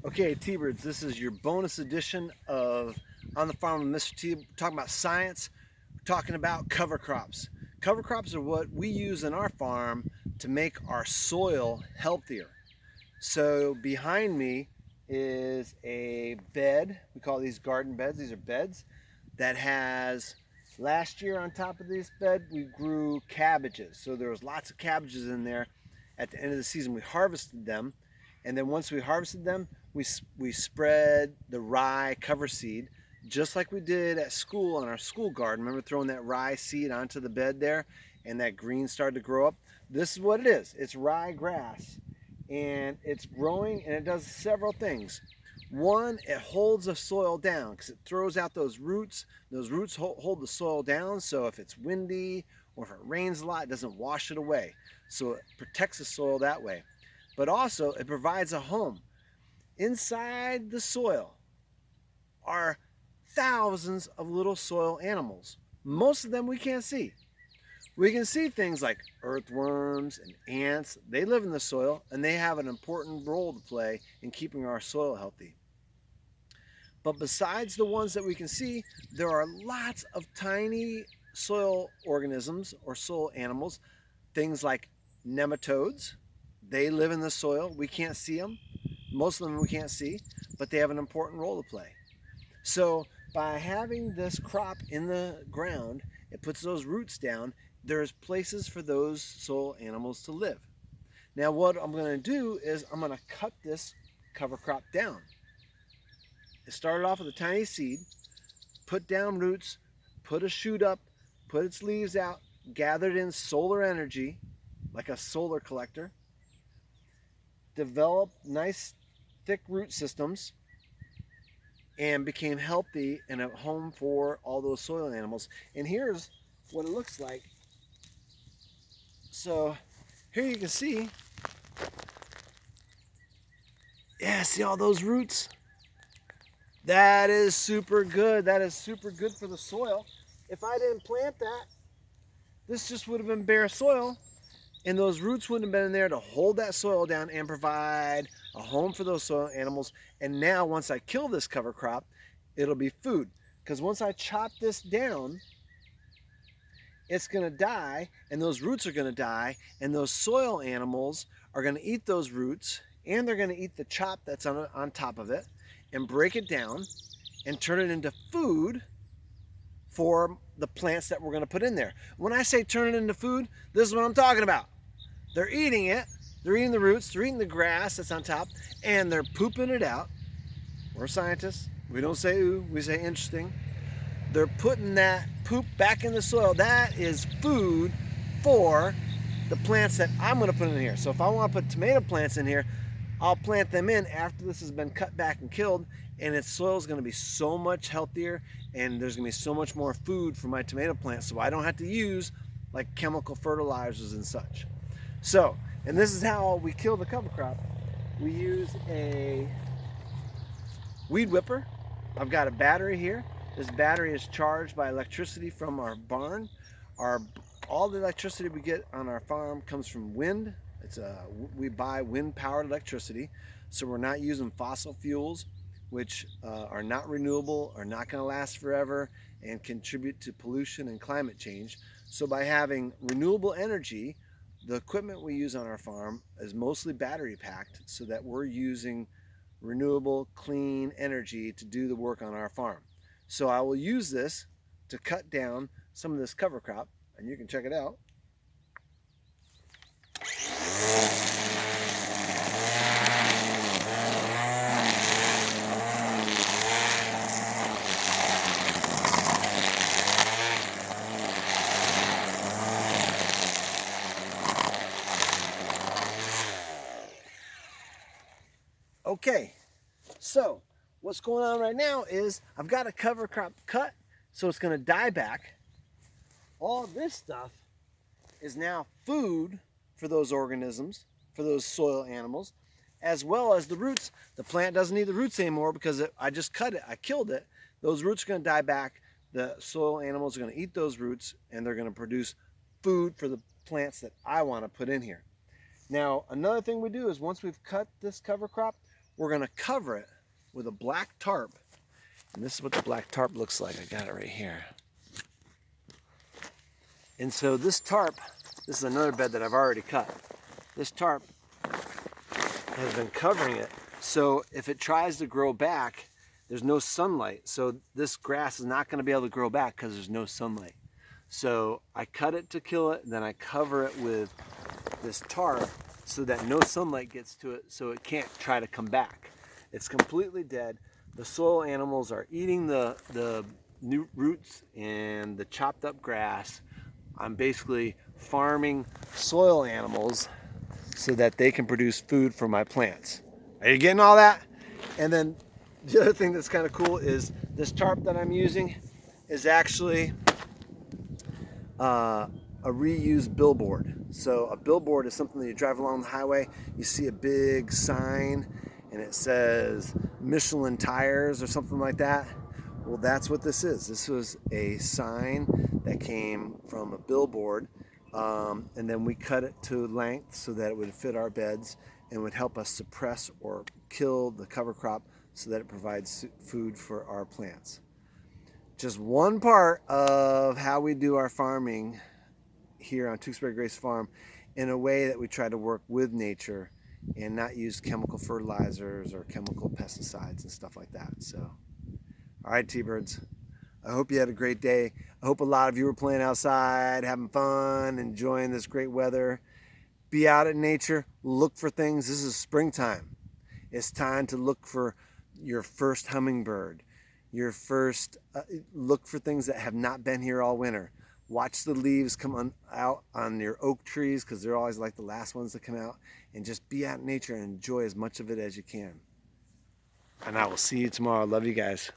Okay, T-Birds, this is your bonus edition of On the Farm with Mr. T. We're talking about science. We're talking about cover crops. Cover crops are what we use in our farm to make our soil healthier. So behind me is a bed. We call these garden beds. These are beds that has, last year on top of this bed, we grew cabbages. So there was lots of cabbages in there. At the end of the season, we harvested them. And then once we harvested them, we spread the rye cover seed just like we did at school on our school garden. Remember throwing that rye seed onto the bed there and that green started to grow up? This is what it is. It's rye grass and it's growing and it does several things. One, it holds the soil down because it throws out those roots. Those roots hold the soil down, so if it's windy or if it rains a lot, it doesn't wash it away. So it protects the soil that way. But also, it provides a home. Inside the soil are thousands of little soil animals. Most of them we can't see. We can see things like earthworms and ants. They live in the soil and they have an important role to play in keeping our soil healthy. But besides the ones that we can see, there are lots of tiny soil organisms or soil animals, things like nematodes. They live in the soil. We can't see them. Most of them we can't see, but they have an important role to play. So by having this crop in the ground, it puts those roots down. There's places for those soil animals to live. Now what I'm going to do is I'm going to cut this cover crop down. It started off with a tiny seed, put down roots, put a shoot up, put its leaves out, gathered in solar energy like a solar collector, developed nice thick root systems, and became healthy and a home for all those soil animals. And here's what it looks like. So here you can see, yeah, see all those roots? That is super good. That is super good for the soil. If I didn't plant that, this just would have been bare soil, and those roots wouldn't have been there to hold that soil down and provide a home for those soil animals. And now once I kill this cover crop, it'll be food. Because once I chop this down, it's going to die, and those roots are going to die, and those soil animals are going to eat those roots, and they're going to eat the chop that's on top of it and break it down and turn it into food for the plants that we're going to put in there. When I say turn it into food, this is what I'm talking about. They're eating it. They're eating the roots. They're eating the grass that's on top, and they're pooping it out. We're scientists. We don't say ooh, we say interesting. They're putting that poop back in the soil. That is food for the plants that I'm going to put in here. So if I want to put tomato plants in here, I'll plant them in after this has been cut back and killed, and its soil is going to be so much healthier, and there's going to be so much more food for my tomato plants, so I don't have to use like chemical fertilizers and such. So, and this is how we kill the cover crop. We use a weed whipper. I've got a battery here. This battery is charged by electricity from our barn. All the electricity we get on our farm comes from wind. We buy wind-powered electricity, so we're not using fossil fuels, which are not renewable, are not going to last forever, and contribute to pollution and climate change. So by having renewable energy, the equipment we use on our farm is mostly battery packed, so that we're using renewable, clean energy to do the work on our farm. So I will use this to cut down some of this cover crop, and you can check it out. Okay, so what's going on right now is I've got a cover crop cut, so it's going to die back. All this stuff is now food for those organisms, for those soil animals, as well as the roots. The plant doesn't need the roots anymore because I just cut it, I killed it. Those roots are going to die back. The soil animals are going to eat those roots, and they're going to produce food for the plants that I want to put in here. Now, another thing we do is once we've cut this cover crop, we're going to cover it with a black tarp. And this is what the black tarp looks like. I got it right here. And so this tarp, this is another bed that I've already cut. This tarp has been covering it, so if it tries to grow back, there's no sunlight. So this grass is not going to be able to grow back because there's no sunlight. So I cut it to kill it, then I cover it with this tarp so that no sunlight gets to it, so it can't try to come back. It's completely dead. The soil animals are eating the new roots and the chopped up grass. I'm basically farming soil animals so that they can produce food for my plants. Are you getting all that? And then the other thing that's kind of cool is this tarp that I'm using is actually a reused billboard. So a billboard is something that you drive along the highway, you see a big sign and it says Michelin tires or something like that. Well, that's what this is. This was a sign that came from a billboard, and then we cut it to length so that it would fit our beds and would help us suppress or kill the cover crop so that it provides food for our plants. Just one part of how we do our farming here on Tewksbury Grace Farm in a way that we try to work with nature and not use chemical fertilizers or chemical pesticides and stuff like that. So, all right, T-Birds, I hope you had a great day. I hope a lot of you were playing outside, having fun, enjoying this great weather. Be out in nature, look for things. This is springtime. It's time to look for your first hummingbird, your first, look for things that have not been here all winter. Watch the leaves come out on your oak trees because they're always like the last ones to come out. And just be out in nature and enjoy as much of it as you can. And I will see you tomorrow. Love you guys.